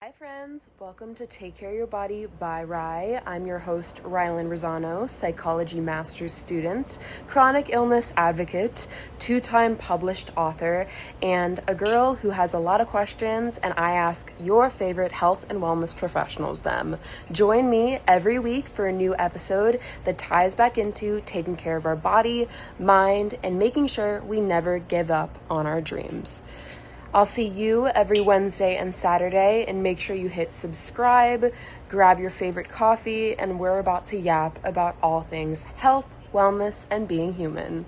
Hi friends, welcome to Take Care of Your Body by Rye. I'm your host, Rylan Rosano, psychology master's student, chronic illness advocate, two-time published author, and a girl who has a lot of questions, and I ask your favorite health and wellness professionals them. Join me every week for a new episode that ties back into taking care of our body, mind, and making sure we never give up on our dreams. I'll see you every Wednesday and Saturday, and make sure you hit subscribe, grab your favorite coffee, and we're about to yap about all things health, wellness, and being human.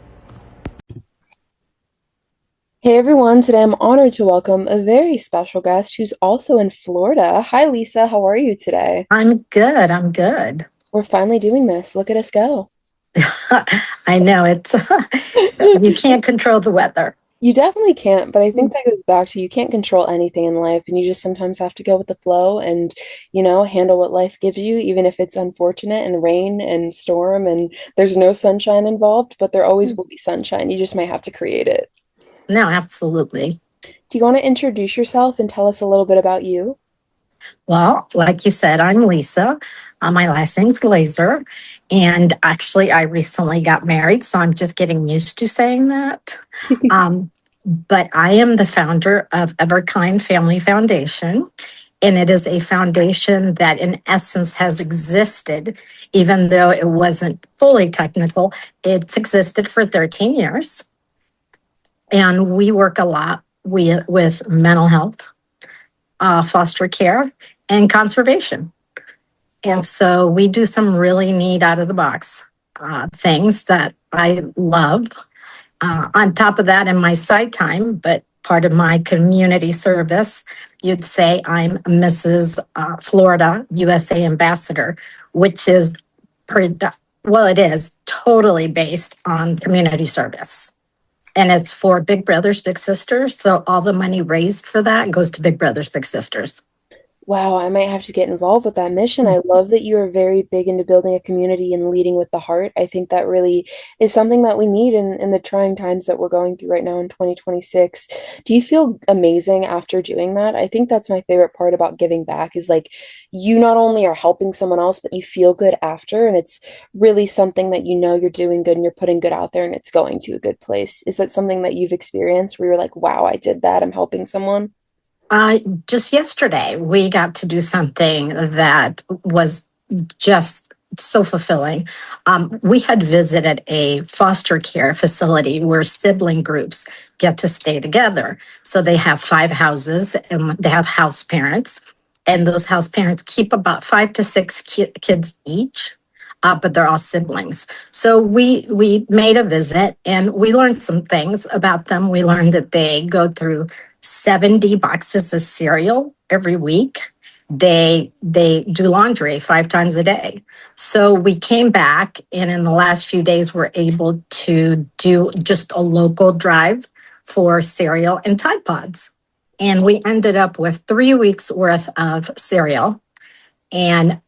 Hey everyone, today I'm honored to welcome a very special guest who's also in Florida. Hi Lisa, how are you today? I'm good. I'm good. We're finally doing this. Look at us go. I know it's you can't control the weather. You definitely can't, but I think that goes back to you can't control anything in life, and you just sometimes have to go with the flow and, handle what life gives you, even if it's unfortunate and rain and storm and there's no sunshine involved, but there always will be sunshine. You just might have to create it. No, absolutely. Do you want to introduce yourself and tell us a little bit about you? Well, like you said, I'm Lisa. My last name's Glaser. And actually, I recently got married, so I'm just getting used to saying that. But I am the founder of Everkind Family Foundation. And it is a foundation that, in essence, has existed, even though it wasn't fully technical. It's existed for 13 years. And we work a lot with mental health, foster care, and conservation. And so we do some really neat out of the box things that I love. On top of that, in my side time, but part of my community service, you'd say I'm Mrs. Florida USA Ambassador, which is it is totally based on community service. And it's for Big Brothers Big Sisters. So all the money raised for that goes to Big Brothers Big Sisters. Wow, I might have to get involved with that mission. I love that you are very big into building a community and leading with the heart. I think that really is something that we need in the trying times that we're going through right now in 2026. Do you feel amazing after doing that? I think that's my favorite part about giving back is like you not only are helping someone else, but you feel good after, and it's really something that you know you're doing good and you're putting good out there and it's going to a good place. Is that something that you've experienced where you're like, wow, I did that, I'm helping someone? Just yesterday, we got to do something that was just so fulfilling. We had visited a foster care facility where sibling groups get to stay together. So they have 5 houses and they have house parents. And those house parents keep about 5 to 6 kids each. But they're all siblings. So we made a visit and we learned some things about them. We learned that they go through 70 boxes of cereal every week. They do laundry 5 times a day. So we came back, and in the last few days, we're able to do just a local drive for cereal and Tide Pods. And we ended up with 3 weeks worth of cereal and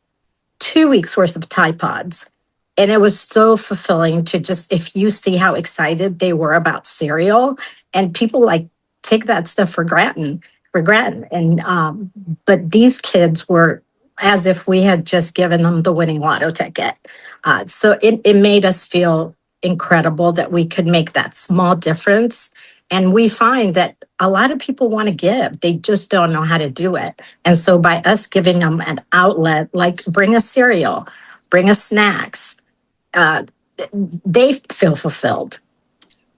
2 weeks worth of Tide Pods. And it was so fulfilling to just, if you see how excited they were about cereal, and people like take that stuff for granted. And, but these kids were as if we had just given them the winning lotto ticket. So it made us feel incredible that we could make that small difference. And we find that a lot of people want to give, they just don't know how to do it. And so by us giving them an outlet, like bring us cereal, bring us snacks, uh, they feel fulfilled.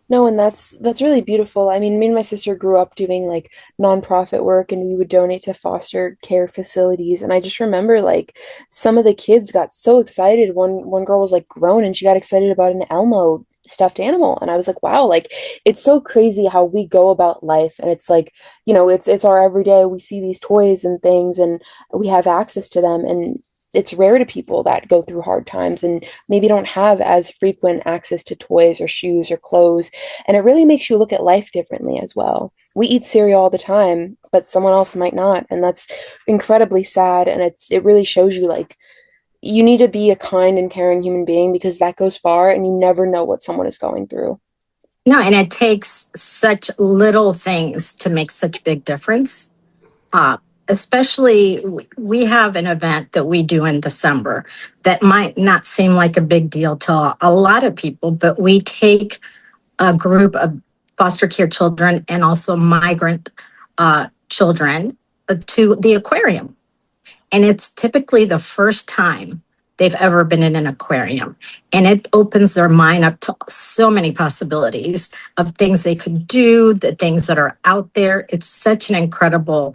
No, and that's really beautiful. I mean, me and my sister grew up doing like nonprofit work and we would donate to foster care facilities. And I just remember like some of the kids got so excited. One girl was like grown and she got excited about an Elmo stuffed animal. And I was like, wow, like it's so crazy how we go about life. And it's like, it's our everyday. We see these toys and things and we have access to them. And it's rare to people that go through hard times and maybe don't have as frequent access to toys or shoes or clothes. And it really makes you look at life differently as well. We eat cereal all the time, but someone else might not. And that's incredibly sad. And it really shows you like you need to be a kind and caring human being because that goes far and you never know what someone is going through. No, and it takes such little things to make such big difference. Uh, especially we have an event that we do in December that might not seem like a big deal to a lot of people, but we take a group of foster care children and also migrant children to the aquarium. And it's typically the first time they've ever been in an aquarium. And it opens their mind up to so many possibilities of things they could do, the things that are out there. It's such an incredible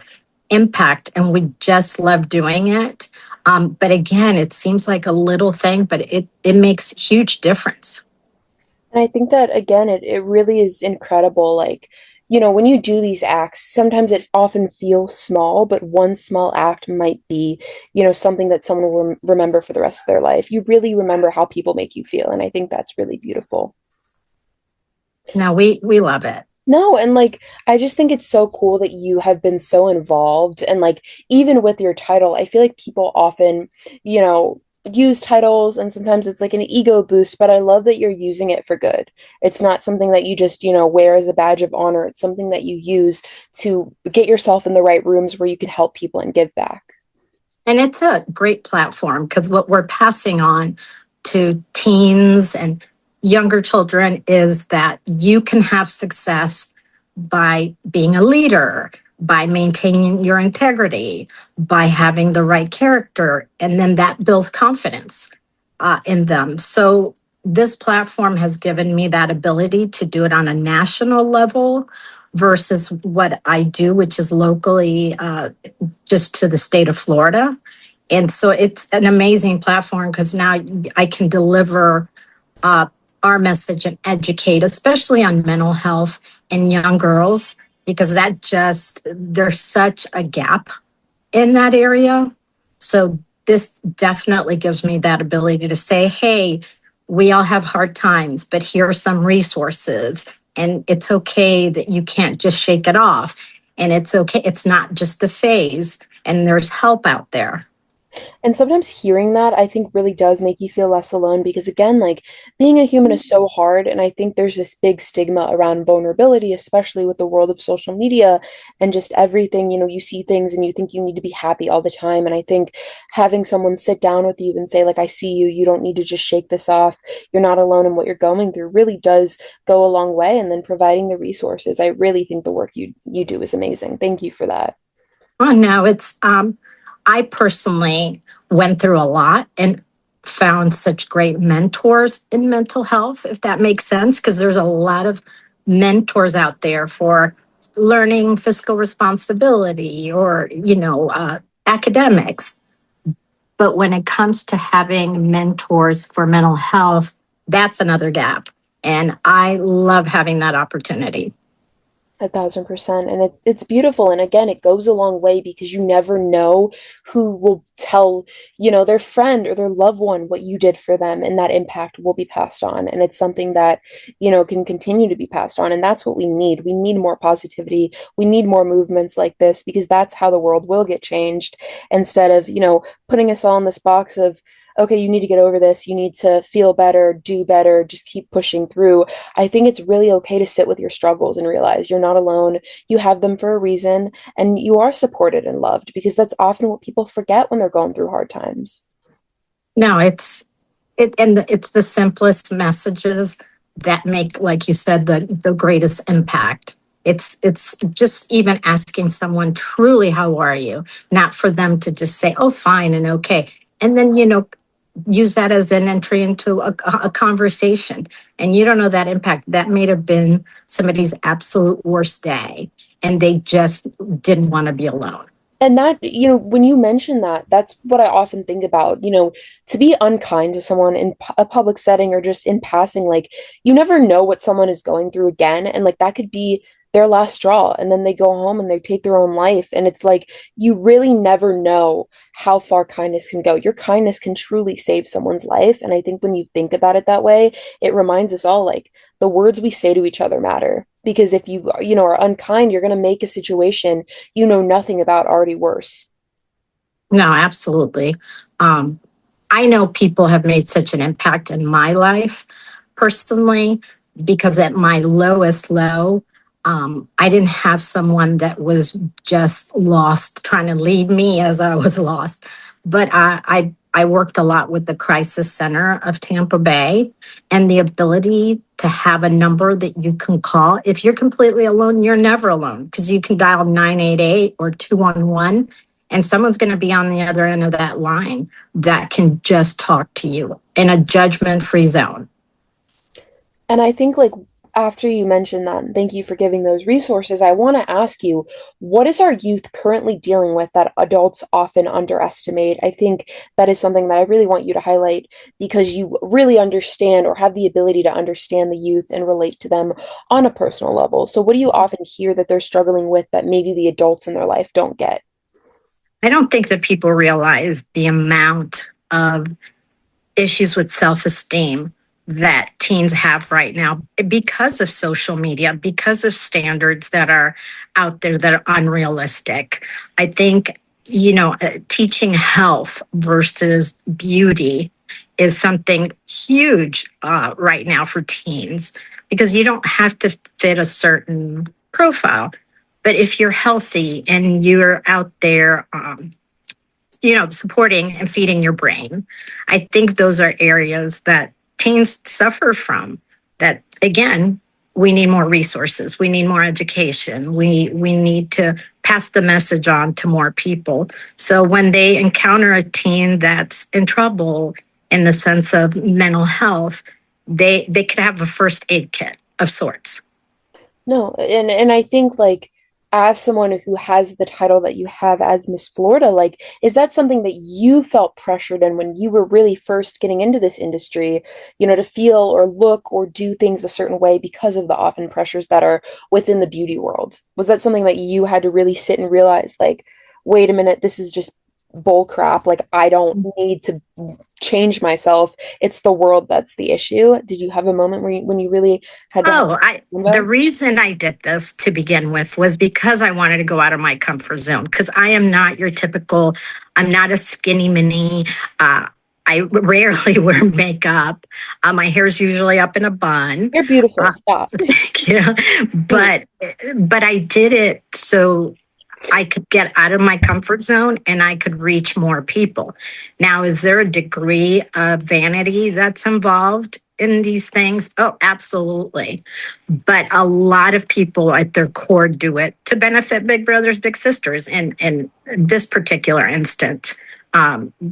impact, and we just love doing it. But again, it seems like a little thing, but it makes huge difference. And I think that again, it really is incredible. Like, when you do these acts, sometimes it often feels small, but one small act might be, something that someone will remember for the rest of their life. You really remember how people make you feel. And I think that's really beautiful. No, we love it. No, and like I just think it's so cool that you have been so involved and like even with your title, I feel like people often, you know, use titles and sometimes it's like an ego boost, but I love that you're using it for good. It's not something that you just, wear as a badge of honor. It's something that you use to get yourself in the right rooms where you can help people and give back. And it's a great platform because what we're passing on to teens and younger children is that you can have success by being a leader, by maintaining your integrity, by having the right character, and then that builds confidence in them. So this platform has given me that ability to do it on a national level versus what I do, which is locally just to the state of Florida. And so it's an amazing platform because now I can deliver uh, our message and educate, especially on mental health in young girls, because there's such a gap in that area. So this definitely gives me that ability to say, hey, we all have hard times, but here are some resources. And it's okay that you can't just shake it off. And it's okay. It's not just a phase, and there's help out there. And sometimes hearing that, I think, really does make you feel less alone because, again, like being a human is so hard. And I think there's this big stigma around vulnerability, especially with the world of social media and just everything. You see things and you think you need to be happy all the time. And I think having someone sit down with you and say, like, I see you, you don't need to just shake this off. You're not alone in what you're going through really does go a long way. And then providing the resources, I really think the work you do is amazing. Thank you for that. Oh no, it's I personally went through a lot and found such great mentors in mental health, if that makes sense, because there's a lot of mentors out there for learning fiscal responsibility or, academics. But when it comes to having mentors for mental health, that's another gap. And I love having that opportunity. 1,000%. And it's beautiful. And again, it goes a long way because you never know who will tell, their friend or their loved one what you did for them. And that impact will be passed on. And it's something that, can continue to be passed on. And that's what we need. We need more positivity. We need more movements like this because that's how the world will get changed instead of, putting us all in this box of, okay, you need to get over this. You need to feel better, do better, just keep pushing through. I think it's really okay to sit with your struggles and realize you're not alone. You have them for a reason and you are supported and loved because that's often what people forget when they're going through hard times. No, it's the simplest messages that make, like you said, the greatest impact. It's just even asking someone truly, how are you? Not for them to just say, oh, fine and okay. And then, use that as an entry into a conversation. And you don't know that impact. That may have been somebody's absolute worst day. And they just didn't want to be alone. And that, when you mention that, that's what I often think about, to be unkind to someone in a public setting or just in passing, like you never know what someone is going through again. And like that could be their last straw. And then they go home and they take their own life. And it's like, you really never know how far kindness can go. Your kindness can truly save someone's life. And I think when you think about it that way, it reminds us all like the words we say to each other matter. Because if you, are unkind, you're going to make a situation you know nothing about already worse. No, absolutely. Um, I know people have made such an impact in my life personally because at my lowest low, I didn't have someone that was just lost, trying to lead me as I was lost. But I worked a lot with the Crisis Center of Tampa Bay, and the ability to have a number that you can call. If you're completely alone, you're never alone because you can dial 988 or 211, and someone's going to be on the other end of that line that can just talk to you in a judgment-free zone. And I think, like, after you mentioned that, and thank you for giving those resources, I want to ask you, what is our youth currently dealing with that adults often underestimate? I think that is something that I really want you to highlight because you really understand or have the ability to understand the youth and relate to them on a personal level. So, what do you often hear that they're struggling with that maybe the adults in their life don't get? I don't think that people realize the amount of issues with self-esteem that teens have right now because of social media, because of standards that are out there that are unrealistic. I think, teaching health versus beauty is something huge right now for teens because you don't have to fit a certain profile. But if you're healthy and you're out there, supporting and feeding your brain. I think those are areas that teens suffer from. That again, we need more resources. We need more education. We need to pass the message on to more people. So when they encounter a teen that's in trouble in the sense of mental health, they could have a first aid kit of sorts. No, and I think like as someone who has the title that you have as Miss Florida, like is that something that you felt pressured in when you were really first getting into this industry, to feel or look or do things a certain way because of the often pressures that are within the beauty world? Was that something that you had to really sit and realize like, wait a minute, this is just bull crap. Like I don't need to change myself. It's the world that's the issue. Did you have a moment when you really had to have The reason I did this to begin with was because I wanted to go out of my comfort zone. Because I am not your typical, I'm not a skinny mini. Uh, I rarely wear makeup. My hair's usually up in a bun. You're beautiful. Uh, Stop. Thank you. But I did it so I could get out of my comfort zone and I could reach more people. Now, is there a degree of vanity that's involved in these things? Oh, absolutely. But a lot of people at their core do it to benefit big brothers, big sisters in this particular instance.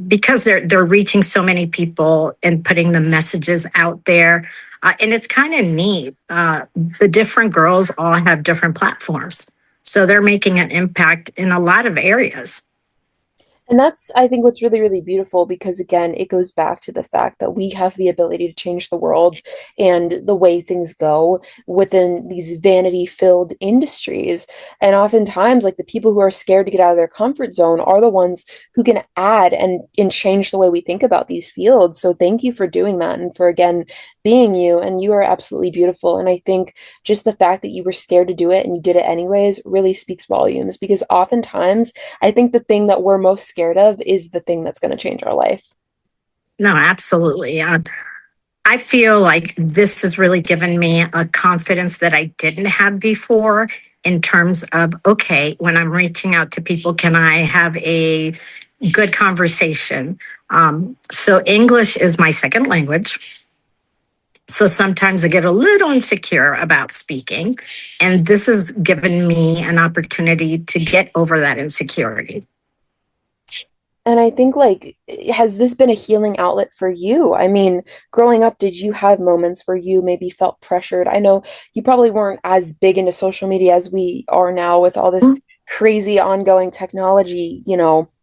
Because they're reaching so many people and putting the messages out there. And it's kind of neat. The different girls all have different platforms. So they're making an impact in a lot of areas. And that's, I think, what's really, really beautiful because, again, it goes back to the fact that we have the ability to change the world and the way things go within these vanity-filled industries. And oftentimes, like the people who are scared to get out of their comfort zone are the ones who can add and change the way we think about these fields. So thank you for doing that and for, again, being you. And you are absolutely beautiful. And I think just the fact that you were scared to do it and you did it anyways really speaks volumes because oftentimes, I think the thing that we're most scared of is the thing that's going to change our life. No, absolutely. I feel like this has really given me a confidence that I didn't have before in terms of, okay, when I'm reaching out to people, can I have a good conversation? So English is my second language. So sometimes I get a little insecure about speaking. And this has given me an opportunity to get over that insecurity. And I think, like, has this been a healing outlet for you? I mean, growing up, did you have moments where you maybe felt pressured? I know you probably weren't as big into social media as we are now with all this crazy ongoing technology,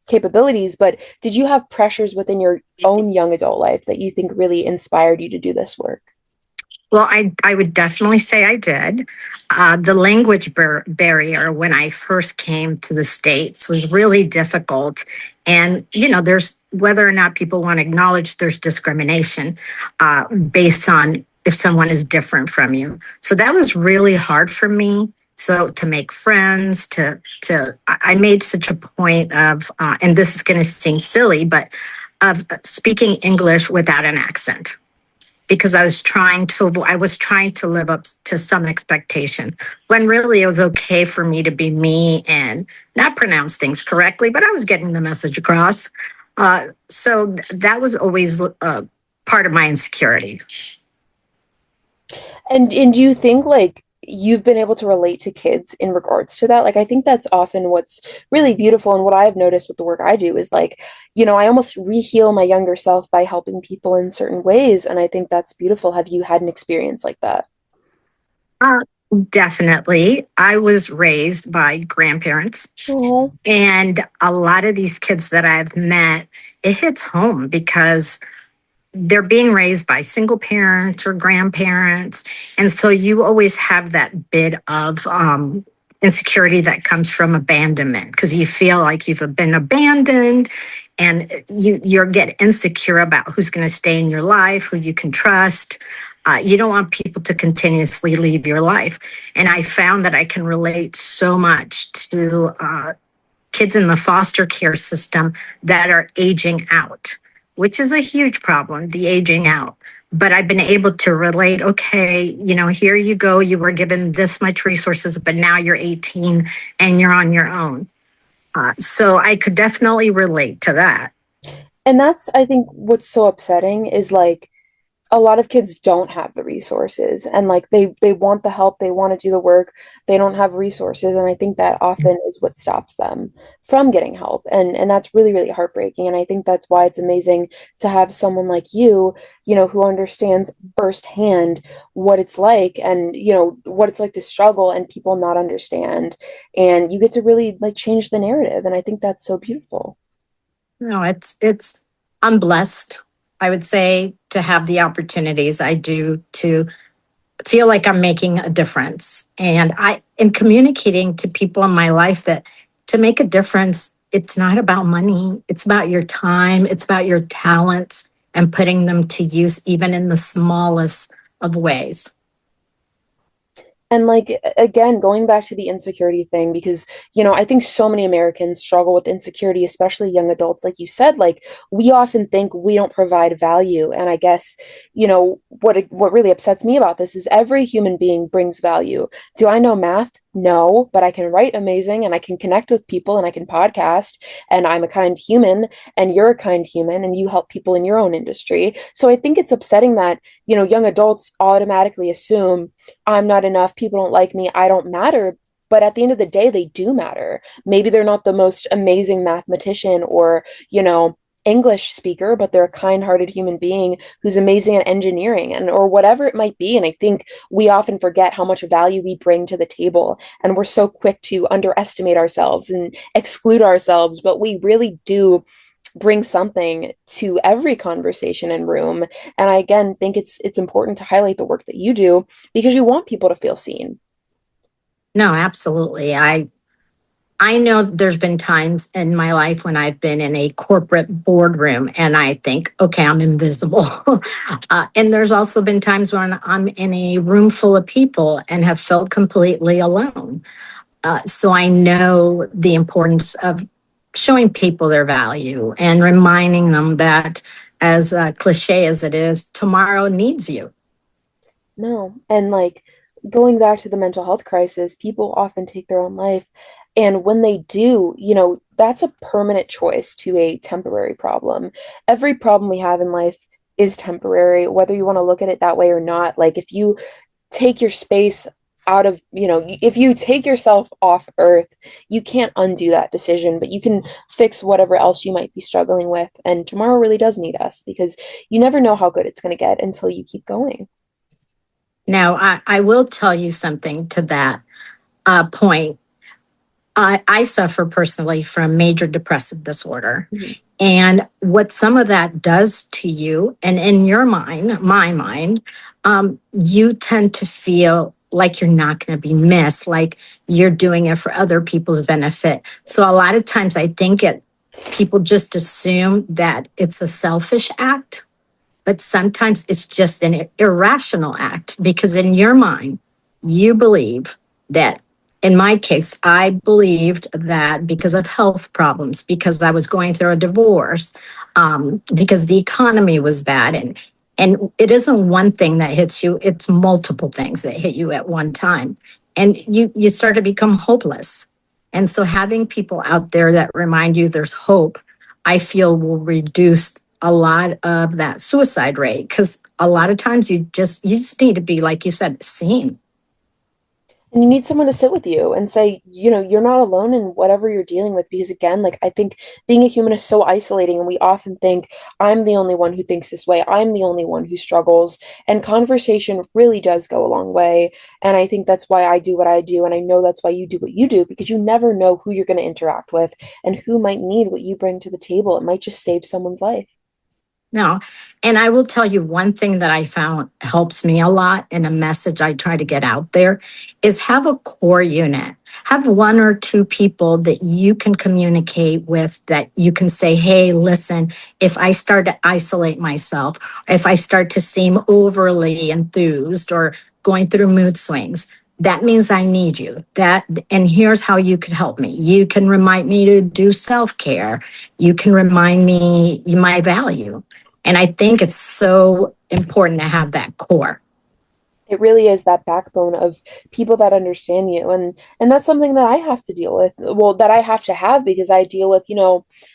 capabilities, but did you have pressures within your own young adult life that you think really inspired you to do this work? Well, I would definitely say I did. The language barrier when I first came to the States was really difficult. And, there's whether or not people want to acknowledge there's discrimination based on if someone is different from you. So that was really hard for me. So to make friends, I made such a point of, and this is going to seem silly, but of speaking English without an accent because I was trying to live up to some expectation when really it was okay for me to be me and not pronounce things correctly, but I was getting the message across. That was always part of my insecurity. And do you think like you've been able to relate to kids in regards to that? Like I think that's often what's really beautiful and what I've noticed with the work I do is like, I almost re-heal my younger self by helping people in certain ways, and I think that's beautiful. Have you had an experience like that? Uh, Definitely. I was raised by grandparents, Oh, and a lot of these kids that I've met, it hits home because they're being raised by single parents or grandparents. And so you always have that bit of insecurity that comes from abandonment because you feel like you've been abandoned and you get insecure about who's going to stay in your life, who you can trust. You don't want people to continuously leave your life. And I found that I can relate so much to kids in the foster care system that are aging out, which is a huge problem, the aging out. But I've been able to relate, okay, here you go, you were given this much resources, but now you're 18 and you're on your own. So I could definitely relate to that. and that's, I think, what's so upsetting is like a lot of kids don't have the resources, and like they want the help, they want to do the work, they don't have resources, and I think that often is what stops them from getting help, and that's really really heartbreaking. And I think that's why it's amazing to have someone like you, who understands firsthand what it's like, and what it's like to struggle and people not understand, and you get to really like change the narrative, and I think that's so beautiful. No, I'm blessed, I would say, to have the opportunities I do to feel like I'm making a difference. And I am communicating to people in my life that to make a difference, it's not about money. It's about your time. It's about your talents and putting them to use, even in the smallest of ways. And like again, going back to the insecurity thing, because I think so many Americans struggle with insecurity, especially young adults. Like you said, like we often think we don't provide value. And I guess, what really upsets me about this is every human being brings value. Do I know math? No, but I can write amazing and I can connect with people and I can podcast and I'm a kind human and you're a kind human and you help people in your own industry. So I think it's upsetting that, young adults automatically assume I'm not enough, people don't like me, I don't matter. But at the end of the day, they do matter. Maybe they're not the most amazing mathematician or, English speaker, but they're a kind-hearted human being who's amazing at engineering and or whatever it might be. And I think we often forget how much value we bring to the table, and we're so quick to underestimate ourselves and exclude ourselves, but we really do bring something to every conversation and room. And I again think it's important to highlight the work that you do because you want people to feel seen. No, absolutely. I know there's been times in my life when I've been in a corporate boardroom and I think, okay, I'm invisible. And there's also been times when I'm in a room full of people and have felt completely alone. So I know the importance of showing people their value and reminding them that, as cliche as it is, tomorrow needs you. No. And like going back to the mental health crisis, people often take their own life. And when they do, that's a permanent choice to a temporary problem. Every problem we have in life is temporary, whether you want to look at it that way or not. Like if you take your space out of, if you take yourself off Earth, you can't undo that decision, but you can fix whatever else you might be struggling with. And tomorrow really does need us because you never know how good it's going to get until you keep going. Now, I will tell you something to that point. I suffer personally from major depressive disorder. Mhm. And what some of that does to you, and in your mind, my mind, you tend to feel like you're not going to be missed, like you're doing it for other people's benefit. So a lot of times I think people just assume that it's a selfish act, but sometimes it's just an irrational act because in your mind, you believe that, in my case, I believed that because of health problems, because I was going through a divorce, because the economy was bad. And And it isn't one thing that hits you, it's multiple things that hit you at one time. And you start to become hopeless. And so having people out there that remind you there's hope, I feel will reduce a lot of that suicide rate. Because a lot of times you just need to be, like you said, seen. And you need someone to sit with you and say, you're not alone in whatever you're dealing with. Because again, like I think being a human is so isolating, and we often think, I'm the only one who thinks this way. I'm the only one who struggles. And conversation really does go a long way. And I think that's why I do what I do. And I know that's why you do what you do, because you never know who you're going to interact with and who might need what you bring to the table. It might just save someone's life. No. And I will tell you one thing that I found helps me a lot, and a message I try to get out there is have a core unit. Have one or two people that you can communicate with, that you can say, hey, listen, if I start to isolate myself, if I start to seem overly enthused or going through mood swings, that means I need you. And here's how you could help me. You can remind me to do self-care. You can remind me my value. And I think it's so important to have that core. It really is that backbone of people that understand you. And that's something that I have to deal with. Well, that I have to have, because I deal with,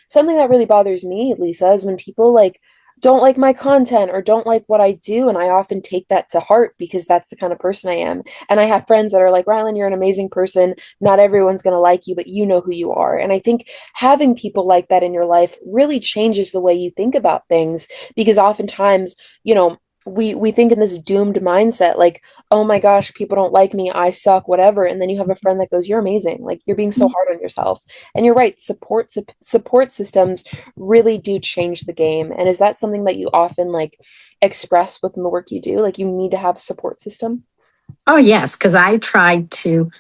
something that really bothers me, Lisa, is when people like don't like my content or don't like what I do. And I often take that to heart because that's the kind of person I am. And I have friends that are like, Rylan, you're an amazing person. Not everyone's going to like you, but you know who you are. And I think having people like that in your life really changes the way you think about things, because oftentimes, we think in this doomed mindset, like, oh my gosh, people don't like me, I suck, whatever. And then you have a friend that goes, you're amazing, like you're being so hard on yourself. And you're right, support systems really do change the game. And is that something that you often like express within the work you do, like you need to have a support system? Oh, yes, because I tried to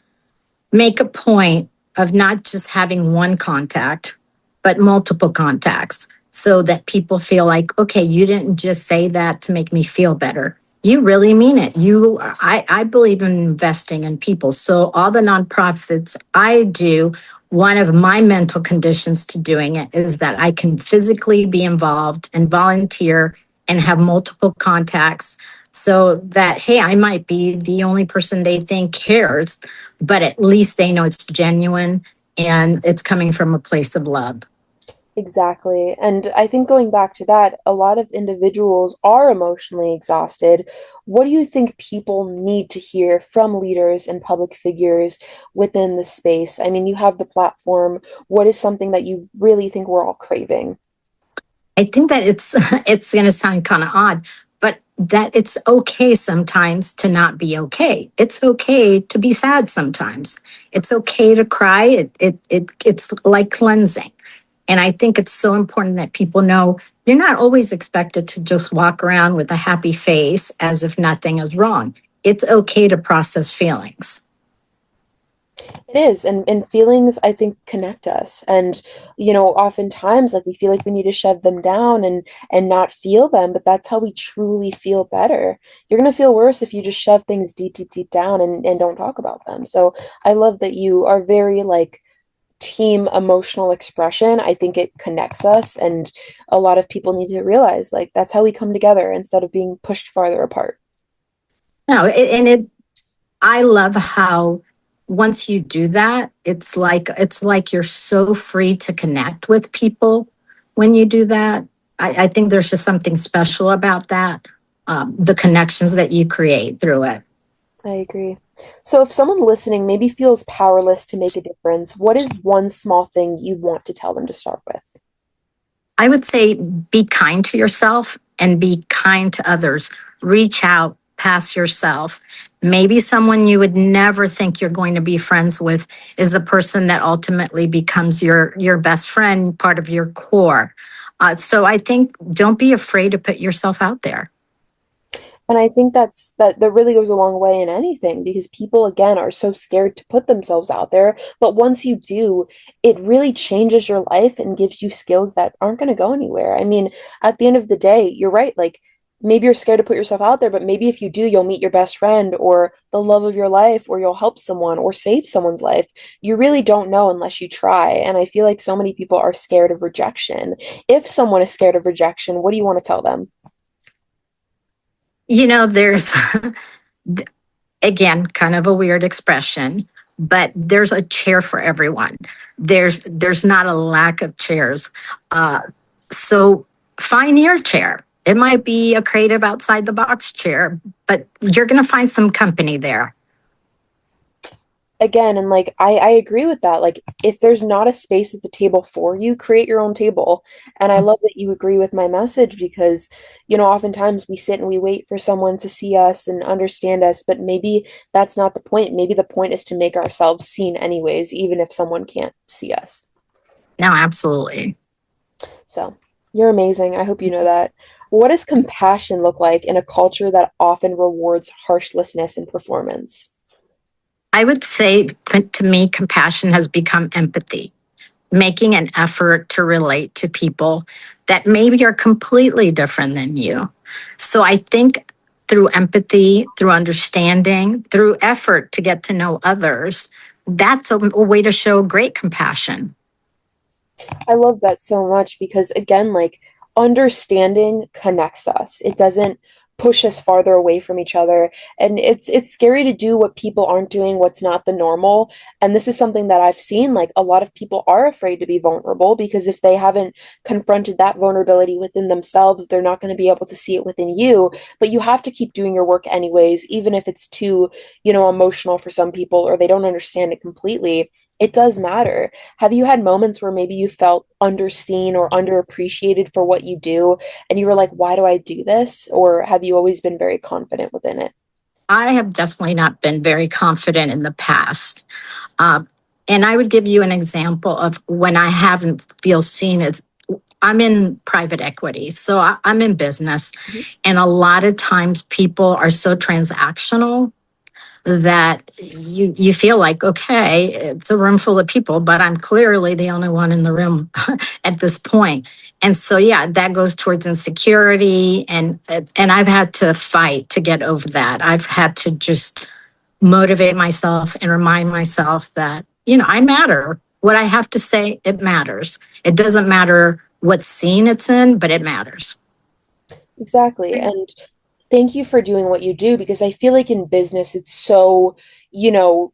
make a point of not just having one contact, but multiple contacts, so that people feel like, okay, you didn't just say that to make me feel better. You really mean it. I believe in investing in people. So all the nonprofits I do, one of my mental conditions to doing it is that I can physically be involved and volunteer and have multiple contacts, so that, hey, I might be the only person they think cares, but at least they know it's genuine and it's coming from a place of love. Exactly. And I think going back to that, a lot of individuals are emotionally exhausted. What do you think people need to hear from leaders and public figures within the space? I mean, you have the platform. What is something that you really think we're all craving? I think that it's going to sound kind of odd, but that it's okay sometimes to not be okay. It's okay to be sad sometimes. It's okay to cry. It's like cleansing. And I think it's so important that people know you're not always expected to just walk around with a happy face as if nothing is wrong. It's okay to process feelings. It is, and feelings I think connect us. And oftentimes like we feel like we need to shove them down and not feel them, but that's how we truly feel better. You're gonna feel worse if you just shove things deep, deep, deep down and don't talk about them. So I love that you are very like team emotional expression. I think it connects us, and a lot of people need to realize like that's how we come together instead of being pushed farther apart. No, and it I love how once you do that, it's like you're so free to connect with people when you do that. I think there's just something special about that, the connections that you create through it. I agree. So if someone listening maybe feels powerless to make a difference, what is one small thing you want to tell them to start with? I would say be kind to yourself and be kind to others. Reach out past yourself. Maybe someone you would never think you're going to be friends with is the person that ultimately becomes your best friend, part of your core. So I think don't be afraid to put yourself out there. And I think that really goes a long way in anything, because people again are so scared to put themselves out there. But once you do, it really changes your life and gives you skills that aren't going to go anywhere. I mean, at the end of the day, you're right. Like maybe you're scared to put yourself out there, but maybe if you do, you'll meet your best friend or the love of your life, or you'll help someone or save someone's life. You really don't know unless you try. And I feel like so many people are scared of rejection. If someone is scared of rejection, what do you want to tell them? There's again kind of a weird expression, but there's a chair for everyone. There's not a lack of chairs. Uh, so find your chair. It might be a creative outside the box chair, but you're going to find some company there. Again, and like I agree with that. Like if there's not a space at the table for you, create your own table. And I love that you agree with my message because, oftentimes we sit and we wait for someone to see us and understand us, but maybe that's not the point. Maybe the point is to make ourselves seen anyways, even if someone can't see us. No, absolutely. So you're amazing. I hope you know that. What does compassion look like in a culture that often rewards harshness and performance? I would say to me, compassion has become empathy, making an effort to relate to people that maybe are completely different than you. So I think through empathy, through understanding, through effort to get to know others, that's a way to show great compassion. I love that so much because again, like understanding connects us. It doesn't push us farther away from each other. And it's scary to do what people aren't doing, what's not the normal. And this is something that I've seen like a lot of people are afraid to be vulnerable because if they haven't confronted that vulnerability within themselves, they're not going to be able to see it within you. But you have to keep doing your work anyways, even if it's too, emotional for some people or they don't understand it completely. It does matter. Have you had moments where maybe you felt underseen or underappreciated for what you do, and you were like, why do I do this? Or have you always been very confident within it? I have definitely not been very confident in the past. Uh, and I would give you an example of when I haven't feel seen as I'm in private equity, so I'm in business. Mhm. And a lot of times people are so transactional that you feel like, okay, it's a room full of people, but I'm clearly the only one in the room at this point. And so, yeah, that goes towards insecurity, and I've had to fight to get over that. I've had to just motivate myself and remind myself that I matter. What I have to say, it matters. It doesn't matter what scene it's in, but it matters. Exactly. And thank you for doing what you do because I feel like in business it's so, you know,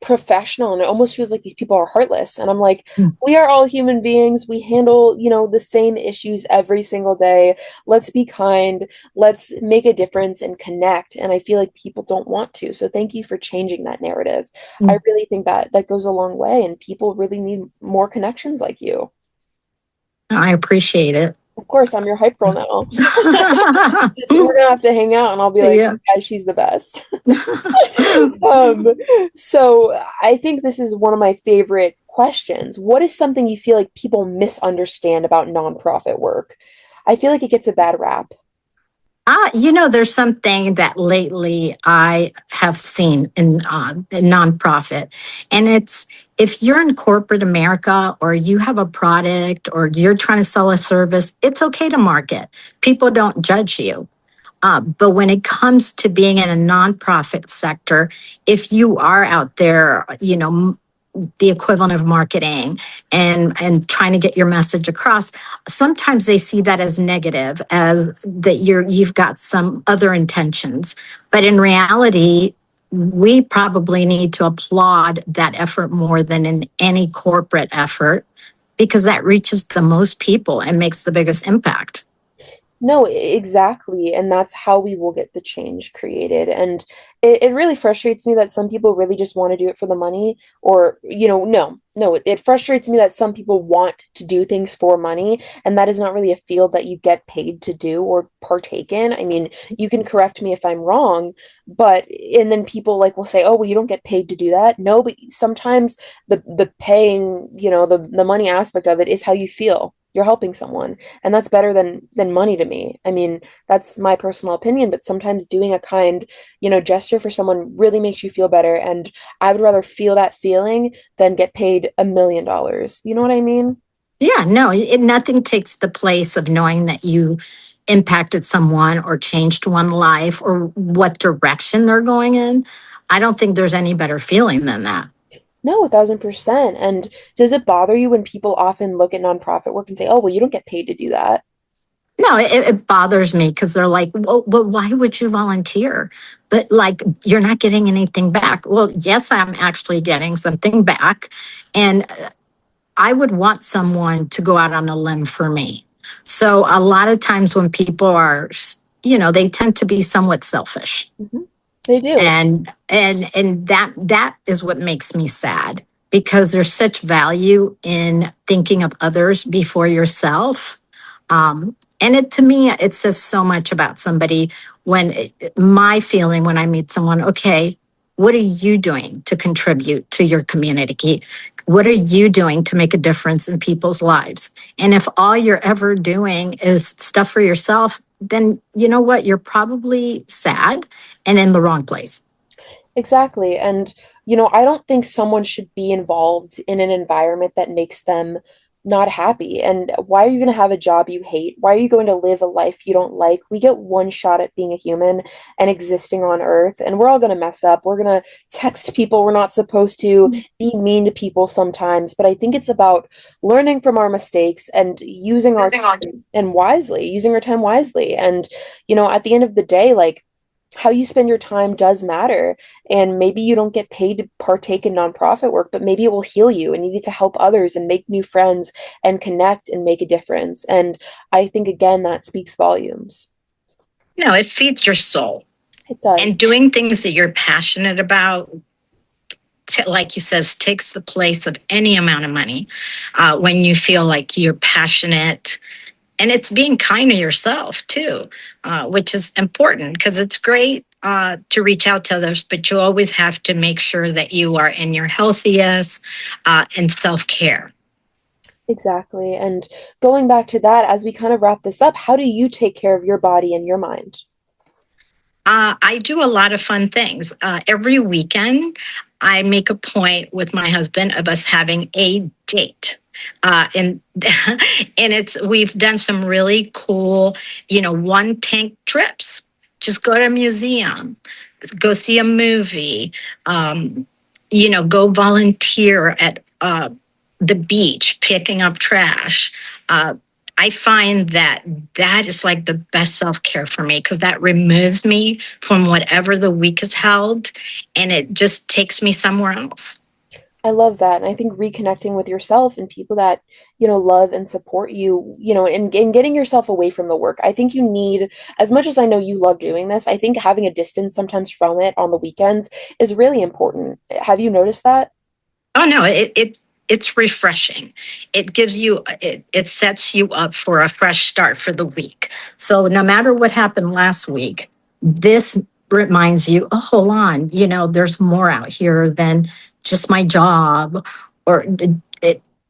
professional and it almost feels like these people are heartless. And I'm like, we are all human beings. We handle, the same issues every single day. Let's be kind. Let's make a difference and connect. And I feel like people don't want to. So thank you for changing that narrative. I really think that that goes a long way and people really need more connections like you. I appreciate it. Of course, I'm your hype girl now. We're gonna have to hang out and I'll be like, Yeah. guys, she's the best. Um, so I think this is one of my favorite questions. What is something you feel like people misunderstand about nonprofit work? I feel like it gets a bad rap. There's something that lately I have seen in nonprofit, and it's if you're in corporate America or you have a product or you're trying to sell a service, it's okay to market. People don't judge you. But when it comes to being in a nonprofit sector, if you are out there, the equivalent of marketing and trying to get your message across, sometimes they see that as negative, as that you've got some other intentions. But in reality, we probably need to applaud that effort more than in any corporate effort because that reaches the most people and makes the biggest impact. No, exactly. And that's how we will get the change created. And it really frustrates me that some people really just want to do it for the money. Or, no, it frustrates me that some people want to do things for money. And that is not really a field that you get paid to do or partake in. I mean, you can correct me if I'm wrong, but, and then people like will say, oh, well, you don't get paid to do that. No, but sometimes the paying, the money aspect of it is how you feel. You're helping someone and that's better than money to me. I mean, that's my personal opinion, but sometimes doing a kind, gesture for someone really makes you feel better, and I would rather feel that feeling than get paid $1 million. You know what I mean? Yeah, no, nothing takes the place of knowing that you impacted someone or changed one life or what direction they're going in. I don't think there's any better feeling than that. No, 1,000%. And does it bother you when people often look at nonprofit work and say, oh, well, you don't get paid to do that? No, it bothers me because they're like, well, why would you volunteer? But like, you're not getting anything back. Well, yes, I'm actually getting something back. And I would want someone to go out on a limb for me. So a lot of times when people are, they tend to be somewhat selfish. Mhm. They do. And that is what makes me sad because there's such value in thinking of others before yourself. And it to me it says so much about somebody when my feeling when I meet someone, okay, what are you doing to contribute to your community? What are you doing to make a difference in people's lives? And if all you're ever doing is stuff for yourself, then you know what, you're probably sad and in the wrong place. Exactly. And, I don't think someone should be involved in an environment that makes them not happy. And why are you going to have a job you hate? Why are you going to live a life you don't like? We get one shot at being a human and existing on Earth, and we're all going to mess up. We're going to text people we're not supposed to, be mean to people sometimes. But I think it's about learning from our mistakes and using our time wisely. And, at the end of the day, like, how you spend your time does matter. And maybe you don't get paid to partake in nonprofit work, but maybe it will heal you and you get to help others and make new friends and connect and make a difference. And I think, again, that speaks volumes. No, it feeds your soul. It does. And doing things that you're passionate about, like you says, takes the place of any amount of money when you feel like you're passionate. And it's being kind to yourself too, which is important because it's great to reach out to others, but you always have to make sure that you are in your healthiest and self-care. Exactly. And going back to that, as we kind of wrap this up, how do you take care of your body and your mind? I do a lot of fun things. Every weekend, I make a point with my husband of us having a date. And and we've done some really cool, one tank trips. Just go to a museum, go see a movie, go volunteer at the beach, picking up trash. I find that that is like the best self care for me because that removes me from whatever the week has held and it just takes me somewhere else. I love that. And I think reconnecting with yourself and people that, love and support you, and getting yourself away from the work. I think you need, as much as I know you love doing this, I think having a distance sometimes from it on the weekends is really important. Have you noticed that? Oh no, it's refreshing. It gives you it sets you up for a fresh start for the week. So no matter what happened last week, this reminds you, oh, hold on, there's more out here than just my job, or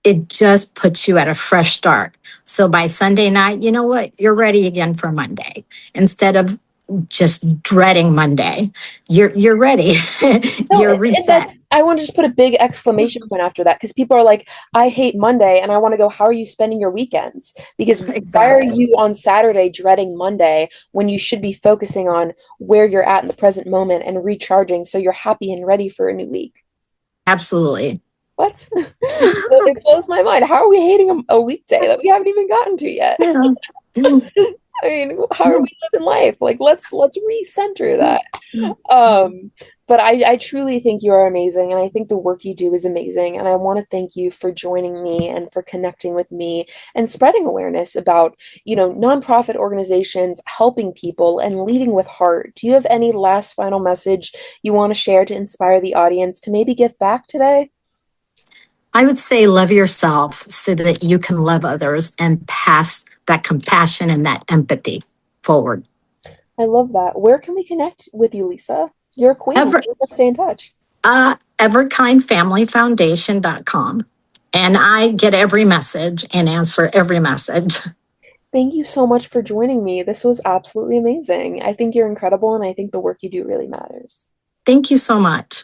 it just puts you at a fresh start. So by Sunday night, you know what? You're ready again for Monday. Instead of just dreading Monday, you're ready. No, You're and reset. I want to just put a big exclamation point after that because people are like, I hate Monday. And I want to go, how are you spending your weekends? Because why are Exactly. you on Saturday dreading Monday when you should be focusing on where you're at in the present moment and recharging so you're happy and ready for a new week? Absolutely. What? It blows my mind. How are we hating a weekday that we haven't even gotten to yet? Yeah. I mean, how are we living life? Like, let's recenter that. Um, but I truly think you are amazing, and I think the work you do is amazing. And I want to thank you for joining me and for connecting with me and spreading awareness about, nonprofit organizations, helping people, and leading with heart. Do you have any last final message you want to share to inspire the audience to maybe give back today? I would say love yourself so that you can love others and pass that compassion and that empathy forward. I love that. Where can we connect with you, Lisa? You're a queen. Ever, Let's stay in touch. everkindfamilyfoundation.com. And I get every message and answer every message. Thank you so much for joining me. This was absolutely amazing. I think you're incredible, and I think the work you do really matters. Thank you so much.